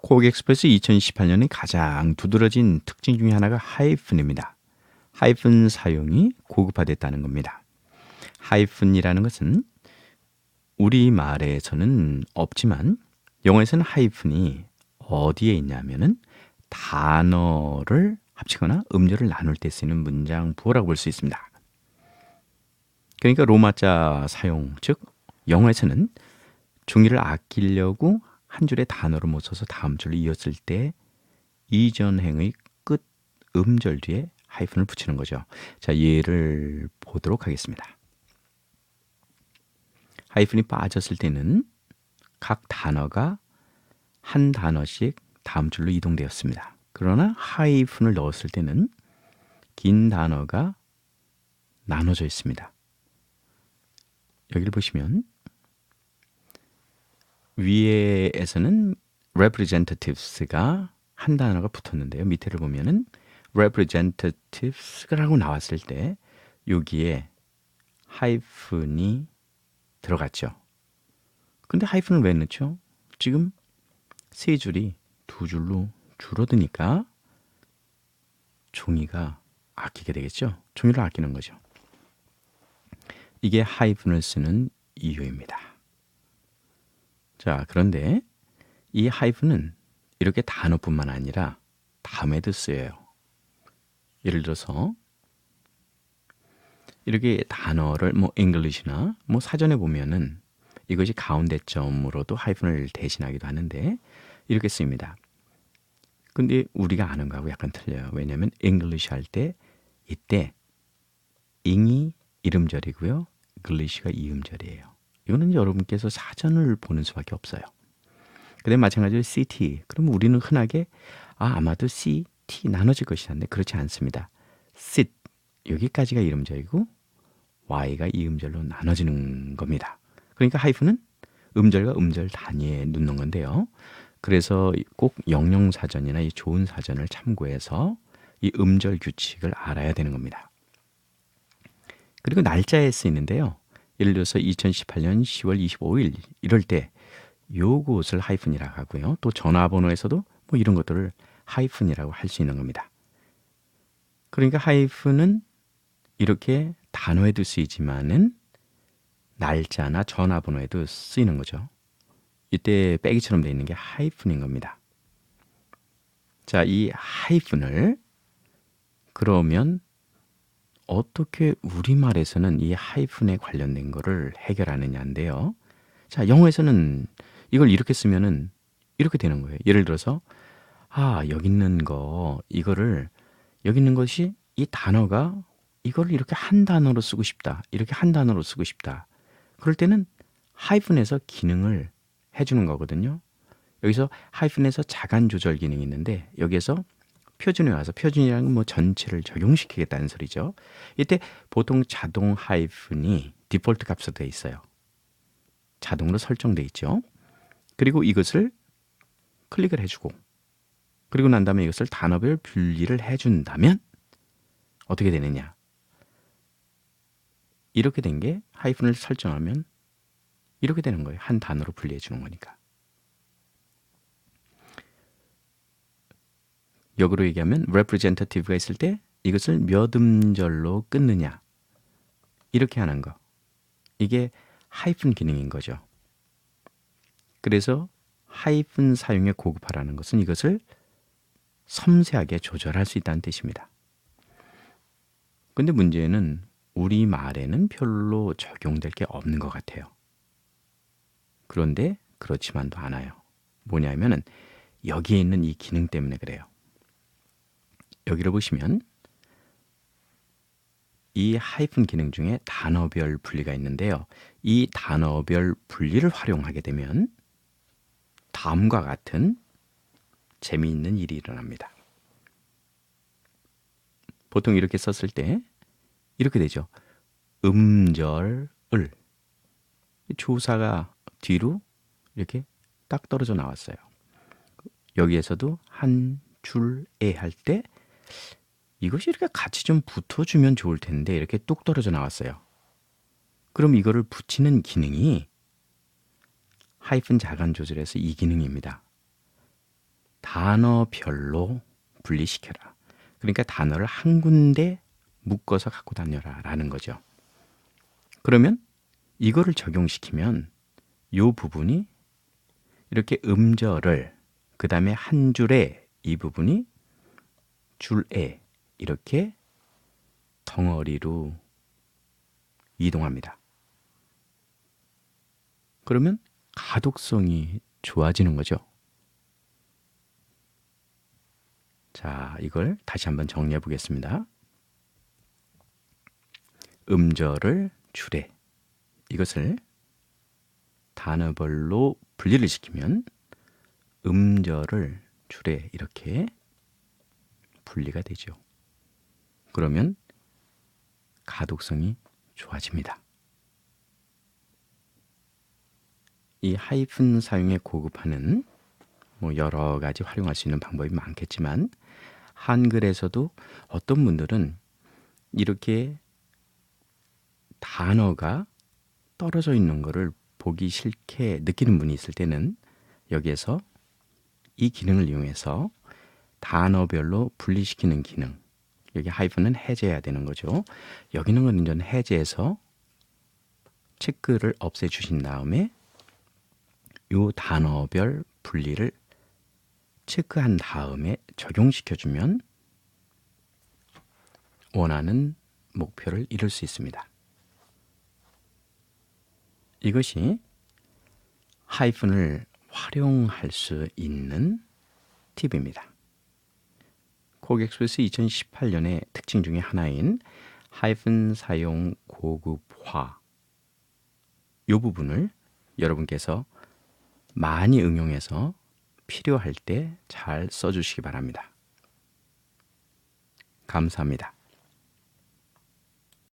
고객스프레스 2018년에 가장 두드러진 특징 중에 하나가 하이픈입니다. 하이픈 사용이 고급화됐다는 겁니다. 하이픈이라는 것은 우리말에서는 없지만 영어에서는 하이픈이 어디에 있냐면은 단어를 합치거나 음절을 나눌 때 쓰이는 문장 부호라고 볼 수 있습니다. 그러니까 로마자 사용, 즉 영어에서는 종이를 아끼려고 한 줄의 단어를 못 써서 다음 줄로 이었을 때 이전 행의 끝 음절 뒤에 하이픈을 붙이는 거죠. 자, 예를 보도록 하겠습니다. 하이픈이 빠졌을 때는 각 단어가 한 단어씩 다음 줄로 이동되었습니다. 그러나 하이픈을 넣었을 때는 긴 단어가 나눠져 있습니다. 여기를 보시면 위에에서는 representatives가 한 단어가 붙었는데요. 밑에를 보면은 representatives라고 나왔을 때 여기에 하이픈이 들어갔죠. 근데 하이픈을 왜 넣죠? 지금 세 줄이 두 줄로 줄어드니까 종이가 아끼게 되겠죠. 종이를 아끼는 거죠. 이게 하이픈을 쓰는 이유입니다. 자, 그런데 이 하이픈은 이렇게 단어뿐만 아니라 다음에도 쓰여요. 예를 들어서 이렇게 단어를 English나 사전에 보면은 이것이 가운데 점으로도 하이픈을 대신하기도 하는데 이렇게 쓰입니다. 근데 우리가 아는 거하고 약간 틀려요. 왜냐하면 English 할 때 이때 ing이 이음절이고요. Glish가 이음절이에요. 이거는 여러분께서 사전을 보는 수밖에 없어요. 근데 마찬가지로 CT. 그러면 우리는 흔하게 아마도 CT 나눠질 것이란데 그렇지 않습니다. sit 여기까지가 이음절이고 Y가 이음절로 나눠지는 겁니다. 그러니까 하이픈은 음절과 음절 단위에 넣는 건데요. 그래서 꼭 영영사전이나 이 좋은 사전을 참고해서 이 음절 규칙을 알아야 되는 겁니다. 그리고 날짜에 쓰이는데요. 예를 들어서 2018년 10월 25일 이럴 때 요것을 하이픈이라고 하고요. 또 전화번호에서도 이런 것들을 하이픈이라고 할 수 있는 겁니다. 그러니까 하이픈은 이렇게 단어에도 쓰이지만은 날짜나 전화번호에도 쓰이는 거죠. 이때 빼기처럼 되어 있는 게 하이픈인 겁니다. 자, 이 하이픈을 그러면 어떻게 우리말에서는 이 하이픈에 관련된 거를 해결하느냐인데요. 자, 영어에서는 이걸 이렇게 쓰면은 이렇게 되는 거예요. 예를 들어서 여기 있는 거 이거를 여기 있는 것이 이 단어가 이거를 이렇게 한 단어로 쓰고 싶다. 이렇게 한 단어로 쓰고 싶다. 그럴 때는 하이픈에서 기능을 해주는 거거든요. 여기서 하이픈에서 자간 조절 기능이 있는데 여기에서 표준에 와서 표준이라는 건 전체를 적용시키겠다는 소리죠. 이때 보통 자동 하이픈이 디폴트 값으로 되어 있어요. 자동으로 설정되어 있죠. 그리고 이것을 클릭을 해주고 그리고 난 다음에 이것을 단어별 분리를 해준다면 어떻게 되느냐. 이렇게 된 게 하이픈을 설정하면 이렇게 되는 거예요. 한 단어로 분리해 주는 거니까. 역으로 얘기하면 representative가 있을 때 이것을 몇 음절로 끊느냐 이렇게 하는 거. 이게 하이픈 기능인 거죠. 그래서 하이픈 사용의 고급화라는 것은 이것을 섬세하게 조절할 수 있다는 뜻입니다. 근데 문제는 우리말에는 별로 적용될 게 없는 것 같아요. 그런데 그렇지만도 않아요. 뭐냐면은 여기에 있는 이 기능 때문에 그래요. 여기를 보시면 이 하이픈 기능 중에 단어별 분리가 있는데요. 이 단어별 분리를 활용하게 되면 다음과 같은 재미있는 일이 일어납니다. 보통 이렇게 썼을 때 이렇게 되죠. 음절, 을. 조사가 뒤로 이렇게 딱 떨어져 나왔어요. 여기에서도 한 줄에 할 때 이것이 이렇게 같이 좀 붙어주면 좋을 텐데 이렇게 뚝 떨어져 나왔어요. 그럼 이거를 붙이는 기능이 하이픈 자간 조절에서 이 기능입니다. 단어별로 분리시켜라. 그러니까 단어를 한 군데 묶어서 갖고 다녀라 라는 거죠. 그러면 이거를 적용시키면 이 부분이 이렇게 음절을 그 다음에 한 줄에 이 부분이 줄에 이렇게 덩어리로 이동합니다. 그러면 가독성이 좋아지는 거죠. 자, 이걸 다시 한번 정리해 보겠습니다. 음절을 줄에 이것을 단어별로 분리를 시키면 음절을 줄에 이렇게 분리가 되죠. 그러면 가독성이 좋아집니다. 이 하이픈 사용에 고급화는 여러 가지 활용할 수 있는 방법이 많겠지만 한글에서도 어떤 분들은 이렇게 단어가 떨어져 있는 것을 보기 싫게 느끼는 분이 있을 때는 여기에서 이 기능을 이용해서 단어별로 분리시키는 기능, 여기 하이픈은 해제해야 되는 거죠. 여기 있는 건 이제 해제해서 체크를 없애주신 다음에 이 단어별 분리를 체크한 다음에 적용시켜주면 원하는 목표를 이룰 수 있습니다. 이것이 하이픈을 활용할 수 있는 팁입니다. 코엑스프레스 2018년의 특징 중에 하나인 하이픈 사용 고급화 이 부분을 여러분께서 많이 응용해서 필요할 때 잘 써주시기 바랍니다. 감사합니다.